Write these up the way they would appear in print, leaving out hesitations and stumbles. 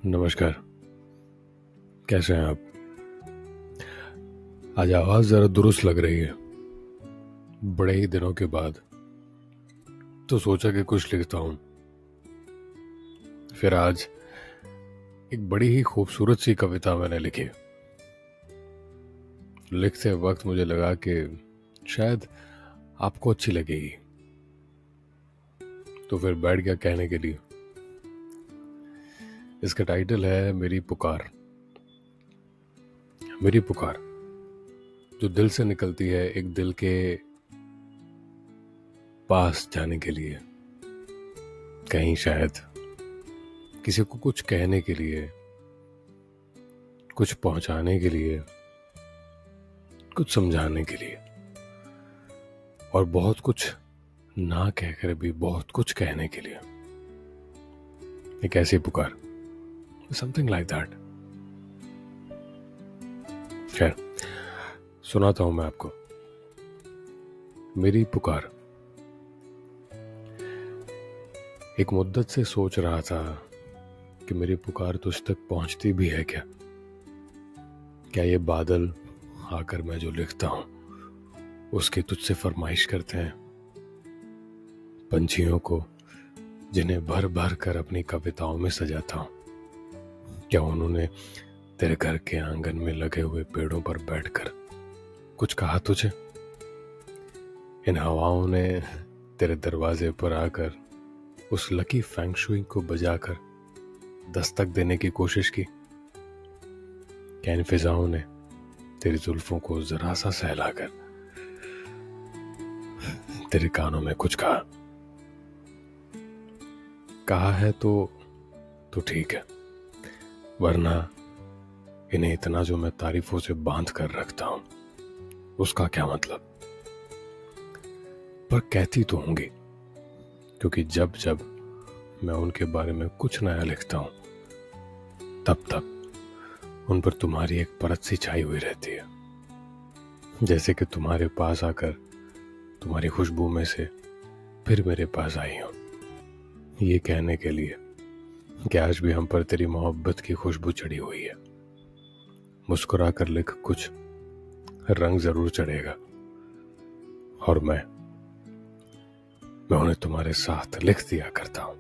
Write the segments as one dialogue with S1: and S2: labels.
S1: नमस्कार। कैसे हैं आप? आज आवाज जरा दुरुस्त लग रही है, बड़े ही दिनों के बाद। तो सोचा कि कुछ लिखता हूं। फिर आज एक बड़ी ही खूबसूरत सी कविता मैंने लिखी। लिखते वक्त मुझे लगा कि शायद आपको अच्छी लगेगी, तो फिर बैठ गया कहने के लिए। इसका टाइटल है मेरी पुकार। मेरी पुकार जो दिल से निकलती है, एक दिल के पास जाने के लिए, कहीं शायद किसी को कुछ कहने के लिए, कुछ पहुंचाने के लिए, कुछ समझाने के लिए, और बहुत कुछ ना कहकर भी बहुत कुछ कहने के लिए। एक ऐसी पुकार, समथिंग लाइक दैट। खैर, सुनाता हूं मैं आपको। मेरी पुकार। एक मुद्दत से सोच रहा था कि मेरी पुकार तुझ तक पहुंचती भी है क्या? क्या ये बादल आकर मैं जो लिखता हूं उसकी तुझसे फरमाइश करते हैं? पंछियों को जिन्हें भर भर कर अपनी कविताओं में सजाता हूं, क्या उन्होंने तेरे घर के आंगन में लगे हुए पेड़ों पर बैठकर कुछ कहा तुझे? इन हवाओं ने तेरे दरवाजे पर आकर उस लकी फैंगशुई को बजाकर दस्तक देने की कोशिश की? क्या इन फिजाओं ने तेरी जुल्फों को जरा सा सहलाकर तेरे कानों में कुछ कहा? कहा है तो ठीक है, वरना इन्हें इतना जो मैं तारीफों से बांध कर रखता हूं उसका क्या मतलब? पर कहती तो होंगी, क्योंकि जब जब मैं उनके बारे में कुछ नया लिखता हूं तब तब उन पर तुम्हारी एक परत सी छाई हुई रहती है, जैसे कि तुम्हारे पास आकर तुम्हारी खुशबू में से फिर मेरे पास आई हूं, ये कहने के लिए कि आज भी हम पर तेरी मोहब्बत की खुशबू चढ़ी हुई है। मुस्कुरा कर लिख, कुछ रंग जरूर चढ़ेगा, और मैं उन्हें तुम्हारे साथ लिख दिया करता हूं।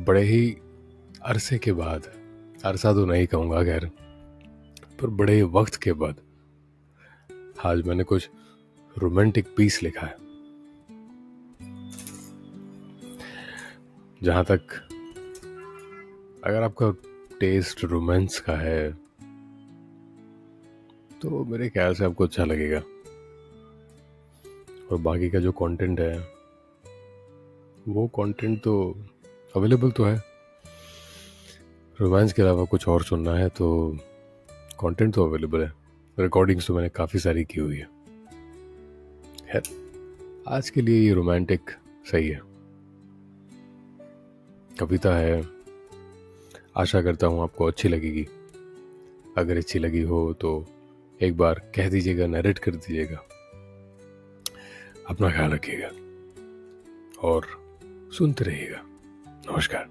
S1: बड़े ही अरसे के बाद, अरसा तो नहीं कहूंगा खैर, पर बड़े ही वक्त के बाद आज मैंने कुछ रोमांटिक पीस लिखा है। जहां तक अगर आपका टेस्ट रोमांस का है तो मेरे ख्याल से आपको अच्छा लगेगा, और बाकी का जो कंटेंट है वो कंटेंट तो अवेलेबल तो है। रोमांस के अलावा कुछ और सुनना है तो कंटेंट तो अवेलेबल है। रिकॉर्डिंग्स तो मैंने काफ़ी सारी की हुई है। खैर, आज के लिए ये रोमांटिक सही है। कविता है, आशा करता हूँ आपको अच्छी लगेगी। अगर अच्छी लगी हो तो एक बार कह दीजिएगा, नरेट कर दीजिएगा। अपना ख्याल रखिएगा और सुनते रहिएगा। नमस्कार।